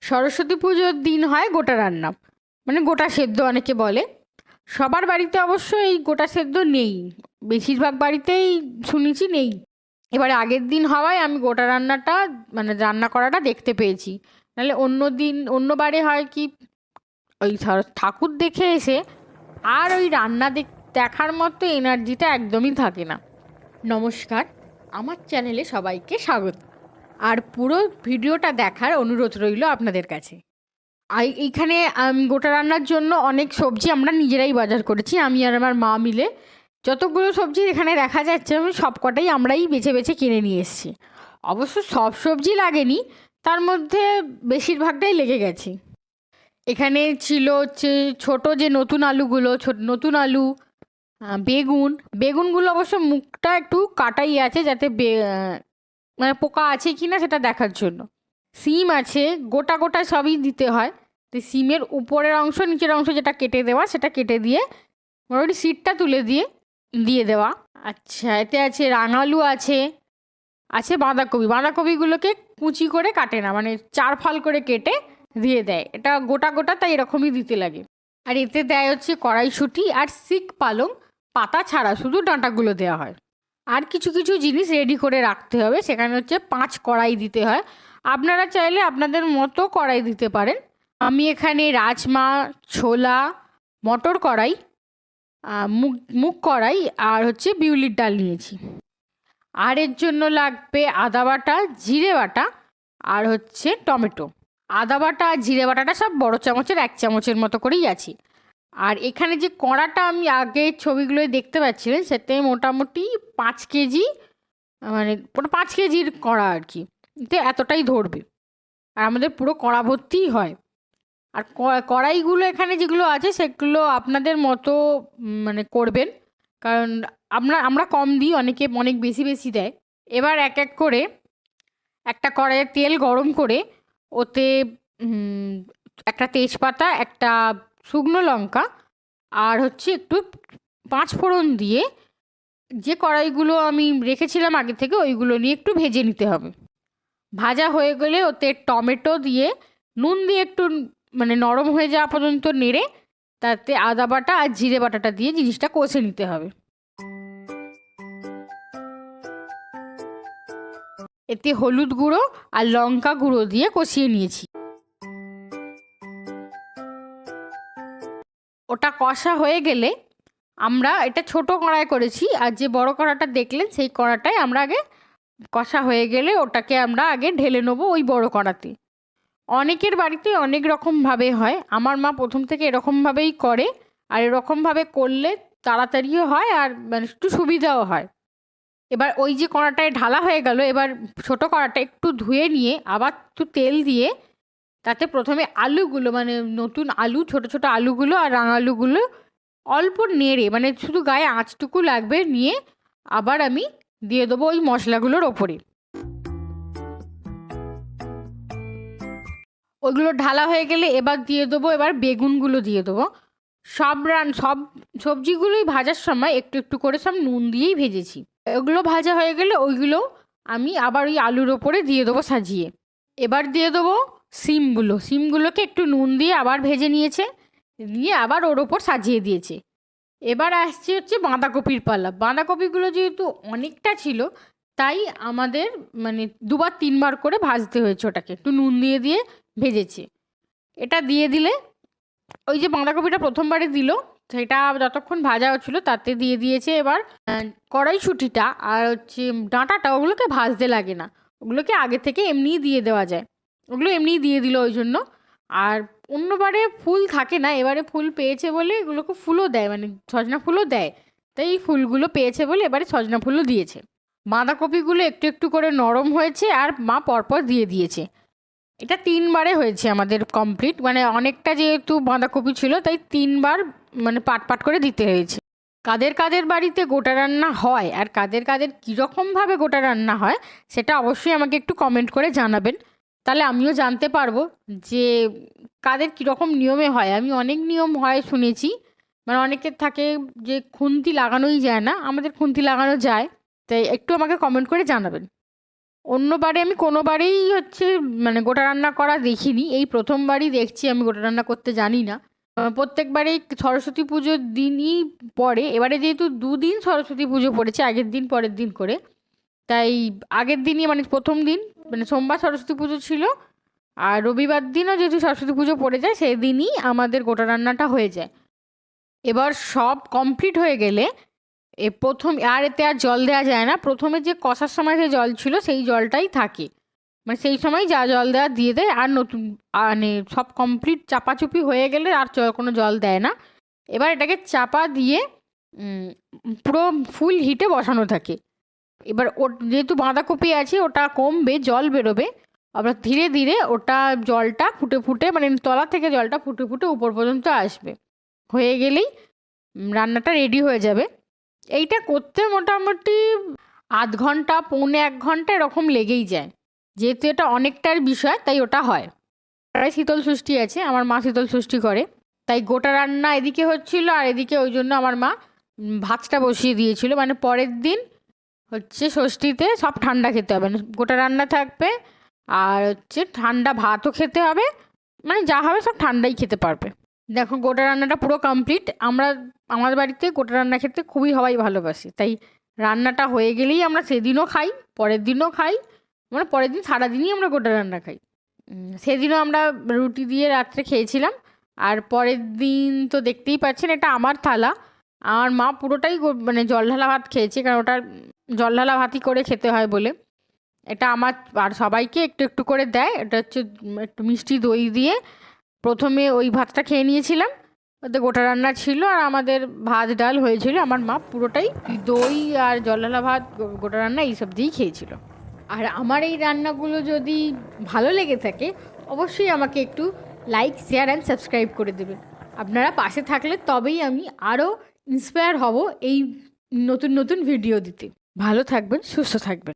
সরস্বতী পুজোর দিন হয় গোটা রান্না, মানে গোটা সেদ্ধ অনেকে বলে। সবার বাড়িতে অবশ্য এই গোটা সেদ্ধ নেই, বেশিরভাগ বাড়িতেই শুনেছি নেই। এবারে আগের দিন হওয়ায় আমি গোটা রান্নাটা, মানে রান্না করাটা দেখতে পেয়েছি। নাহলে অন্য দিন অন্য বারে হয় কি, ওই ঠাকুর দেখে এসে আর ওই রান্না দেখার মতো এনার্জিটা একদমই থাকে না। নমস্কার, আমার চ্যানেলে সবাইকে স্বাগত। আর পুরো ভিডিওটা দেখার অনুরোধ রইল আপনাদের কাছে। এইখানে গোটা রান্নার জন্য অনেক সবজি আমরা নিজেরাই বাজার করেছি, আমি আর আমার মা মিলে। যতগুলো সবজি এখানে দেখা যাচ্ছে আমি সবকটাই আমরাই বেছে বেছে কিনে নিয়ে এসেছি। অবশ্য সব সবজি লাগেনি, তার মধ্যে বেশিরভাগটাই লেগে গেছে। এখানে ছিল হচ্ছে ছোটো যে নতুন আলুগুলো, নতুন আলু, বেগুন। বেগুনগুলো অবশ্য মুখটা একটু কাটাই আছে, যাতে মানে পোকা আছে কি না সেটা দেখার জন্য। সিম আছে, গোটা গোটা সবই দিতে হয়। তো সিমের উপরের অংশ নিচের অংশ যেটা কেটে দেওয়া, সেটা কেটে দিয়ে মোটামুটি সিডটা তুলে দিয়ে দিয়ে দেওয়া। আচ্ছা, এতে আছে রাঙালু আছে, আছে বাঁধাকপি। বাঁধাকপিগুলোকে কুচি করে কাটে না, মানে 4 ফাল করে কেটে দিয়ে দেয়। এটা গোটা গোটা, তাই এরকমই দিতে লাগে। আর এতে দেয় হচ্ছে কড়াইশুঁটি আর শিক পালং, পাতা ছাড়া শুধু ডাঁটাগুলো দেওয়া হয়। আর কিছু কিছু জিনিস রেডি করে রাখতে হবে, সেখানে হচ্ছে 5 কড়াই দিতে হয়। আপনারা চাইলে আপনাদের মতো কড়াই দিতে পারেন। আমি এখানে রাজমা, ছোলা, মটর কড়াই, মুগ মুগ কড়াই আর হচ্ছে বিউলির ডাল নিয়েছি। আর এর জন্য লাগবে আদা বাটা, জিরে বাটা আর হচ্ছে টমেটো। আদা বাটা আর জিরে বাটাটা সব বড় চামচের 1 চামচের মতো করেই আছে। আর এখানে যে কড়াটা আমি আগে ছবিগুলোয় দেখতে পাচ্ছিলেন, সেতে মোটামুটি 5 কেজি, মানে পুরো 5 কেজির কড়া আর কি, এতে এতটাই ধরবে। আর আমাদের পুরো কড়া ভর্তিই হয়। আর কড়াইগুলো এখানে যেগুলো আছে সেগুলো আপনাদের মতো মানে করবেন, কারণ আমরা কম দিই, অনেকে অনেক বেশি বেশি দেয়। এবার এক এক করে একটা কড়াইয়ে তেল গরম করে ওতে একটা তেজপাতা, একটা শুকনো লঙ্কা আর হচ্ছে একটু 5 ফোড়ন দিয়ে যে কড়াইগুলো আমি রেখেছিলাম আগে থেকে, ওইগুলো নিয়ে একটু ভেজে নিতে হবে। ভাজা হয়ে গেলে ওতে টমেটো দিয়ে নুন দিয়ে একটু মানে নরম হয়ে যাওয়া পর্যন্ত নেড়ে তাতে আদা বাটা আর জিরে বাটাটা দিয়ে জিনিসটা কষে নিতে হবে। এতে হলুদ গুঁড়ো আর লঙ্কা গুঁড়ো দিয়ে কষিয়ে নিয়েছি। ওটা কষা হয়ে গেলে আমরা এটা ছোট কড়াই করেছি, আর যে বড় কড়াটা দেখলেন সেই কড়াটাই আমরা আগে, কষা হয়ে গেলে ওটাকে আমরা আগে ঢেলে নেবো ওই বড় কড়াতে। অনেকের বাড়িতে অনেক রকমভাবে হয়, আমার মা প্রথম থেকে এরকমভাবেই করে। আর এরকমভাবে করলে তাড়াতাড়িও হয় আর মানে একটু সুবিধাও হয়। এবার ওই যে কড়াটায় ঢালা হয়ে গেল, এবার ছোট কড়াটা একটু ধুয়ে নিয়ে আবার একটু তেল দিয়ে তাতে প্রথমে আলুগুলো, মানে নতুন আলু, ছোট ছোট আলুগুলো আর রাঙালুগুলো অল্প নেড়ে, মানে শুধু গায়ে আঁচটুকু লাগবে, নিয়ে আবার আমি দিয়ে দেবো ওই মশলাগুলোর ওপরে। ওইগুলো ঢালা হয়ে গেলে এবার দিয়ে দেবো, এবার বেগুনগুলো দিয়ে দেবো। সব সবজিগুলোই ভাজার সময় একটু একটু করে সব নুন দিয়েই ভেজেছি। ওগুলো ভাজা হয়ে গেলে ওইগুলো আমি আবার ওই আলুর ওপরে দিয়ে দেবো সাজিয়ে। এবার দিয়ে দেবো সিমগুলোকে একটু নুন দিয়ে আবার ভেজে নিয়েছে, দিয়ে আবার ওর ওপর সাজিয়ে দিয়েছে। এবার আসছে হচ্ছে বাঁধাকপির পালা। বাঁধাকপিগুলো যেহেতু অনেকটা ছিল, তাই আমাদের মানে 2-3 বার করে ভাজতে হয়েছে, ওটাকে একটু নুন দিয়ে দিয়ে ভেজেছে। এটা দিয়ে দিলে, ওই যে বাঁধাকপিটা প্রথমবারে দিল, সেটা যতক্ষণ ভাজা হচ্ছিলো তাতে দিয়ে দিয়েছে এবার কড়াইশুঁটিটা আর হচ্ছে ডাঁটাটা। ওগুলোকে ভাজতে লাগে না, ওগুলোকে আগে থেকে এমনিই দিয়ে দেওয়া যায়, ওগুলো এমনিই দিয়ে দিল ওই জন্য। আর অন্যবারে ফুল থাকে না, এবারে ফুল পেয়েছে বলে এগুলোকে ফুলও দেয়, মানে সজনা ফুলও দেয়, তাই এই ফুলগুলো পেয়েছে বলে এবারে সজনা ফুলও দিয়েছে। বাঁধাকপিগুলো একটু একটু করে নরম হয়েছে আর মা পরপর দিয়ে দিয়েছে। এটা 3 বারে হয়েছে আমাদের কমপ্লিট, মানে অনেকটা যেহেতু বাঁধাকপি ছিল তাই 3 বার মানে পাট পাট করে দিতে হয়েছে। কাদের কাদের বাড়িতে গোটা রান্না হয় আর কাদের কাদের কীরকমভাবে গোটা রান্না হয় সেটা অবশ্যই আমাকে একটু কমেন্ট করে জানাবেন, তাহলে আমিও জানতে পারবো যে কাদের কীরকম নিয়মে হয়। আমি অনেক নিয়ম হয় শুনেছি, মানে অনেকের থাকে যে খুন্তি লাগানোই যায় না, আমাদের খুন্তি লাগানো যায়, তাই একটু আমাকে কমেন্ট করে জানাবেন। অন্যবারে আমি কোনোবারেই হচ্ছে মানে গোটা রান্না করা দেখিনি, এই প্রথমবারই দেখছি। আমি গোটা রান্না করতে জানি না। প্রত্যেকবারেই সরস্বতী পুজোর দিনই পড়ে, এবারে যেহেতু দুদিন সরস্বতী পুজো পড়েছে, আগের দিন পরের দিন করে, তাই আগের দিনই মানে প্রথম দিন মানে সোমবার সরস্বতী পুজো ছিল, আর রবিবার দিনও যেহেতু সরস্বতী পুজো পড়ে যায় সেই দিনই আমাদের গোটা রান্নাটা হয়ে যায়। এবার সব কমপ্লিট হয়ে গেলে প্রথম আর এতে আর জল দেওয়া যায় না, প্রথমে যে কষার সময় যে জল ছিল সেই জলটাই থাকে, মানে সেই সময় যা জল দেওয়া দিয়ে দেয়। আর নতুন মানে সব কমপ্লিট চাপাচুপি হয়ে গেলে আর কোনো জল দেয় না। এবার এটাকে চাপা দিয়ে পুরো ফুল হিটে বসানো থাকে। এবার যেহেতু বাঁধাকপি আছে ওটা কমবে, জল বেরোবে, আবার ধীরে ধীরে ওটা জলটা ফুটে ফুটে মানে তলা থেকে জলটা ফুটে ফুটে উপর পর্যন্ত আসবে। হয়ে গেলেই রান্নাটা রেডি হয়ে যাবে। এইটা করতে মোটামুটি আধ ঘন্টা পৌনে 1 ঘন্টা এরকম লেগেই যায়, যেহেতু এটা অনেকটার বিষয় তাই ওটা হয়। প্রায় শীতল ষষ্ঠী আছে, আমার মা শীতল ষষ্ঠী করে, তাই গোটা রান্না এদিকে হচ্ছিল আর এদিকে ওই জন্য আমার মা ভাতটা বসিয়ে দিয়েছিল। মানে পরের দিন হচ্ছে ষষ্ঠীতে সব ঠান্ডা খেতে হবে, মানে গোটা রান্না থাকবে আর হচ্ছে ঠান্ডা ভাতও খেতে হবে, মানে যা হবে সব ঠান্ডাই খেতে পারবে। দেখো গোটা রান্নাটা পুরো কমপ্লিট। আমার বাড়িতে গোটা রান্না খেতে খুবই সবাই ভালোবাসে, তাই রান্নাটা হয়ে গেলেই আমরা সেদিনও খাই, পরের দিনও খাই, মানে পরের দিন সারাদিনই আমরা গোটা রান্না খাই। সেদিনও আমরা রুটি দিয়ে রাত্রে খেয়েছিলাম। আর পরের দিন তো দেখতেই পাচ্ছেন এটা আমার থালা, আমার মা পুরোটাই মানে জল ঢালা ভাত খেয়েছে, কারণ ওটা জল ঢালা ভাতই করে খেতে হয় বলে। এটা আমার আর সবাইকে একটু একটু করে দেয়। এটা হচ্ছে একটু মিষ্টি দই দিয়ে প্রথমে ওই ভাতটা খেয়ে নিয়েছিলাম, ওতে গোটা রান্না ছিল আর আমাদের ভাত ডাল হয়েছিল। আমার মা পুরোটাই দই আর জল ঢালা ভাত গোটা রান্না এইসব দিয়েই খেয়েছিল। আর আমার এই রান্নাগুলো যদি ভালো লেগে থাকে অবশ্যই আমাকে একটু লাইক শেয়ার অ্যান্ড সাবস্ক্রাইব করে দেবেন। আপনারা পাশে থাকলে তবেই আমি আরও ইন্সপায়ার হব এই নতুন নতুন ভিডিও দিতে। ভালো থাকবেন, সুস্থ থাকবেন।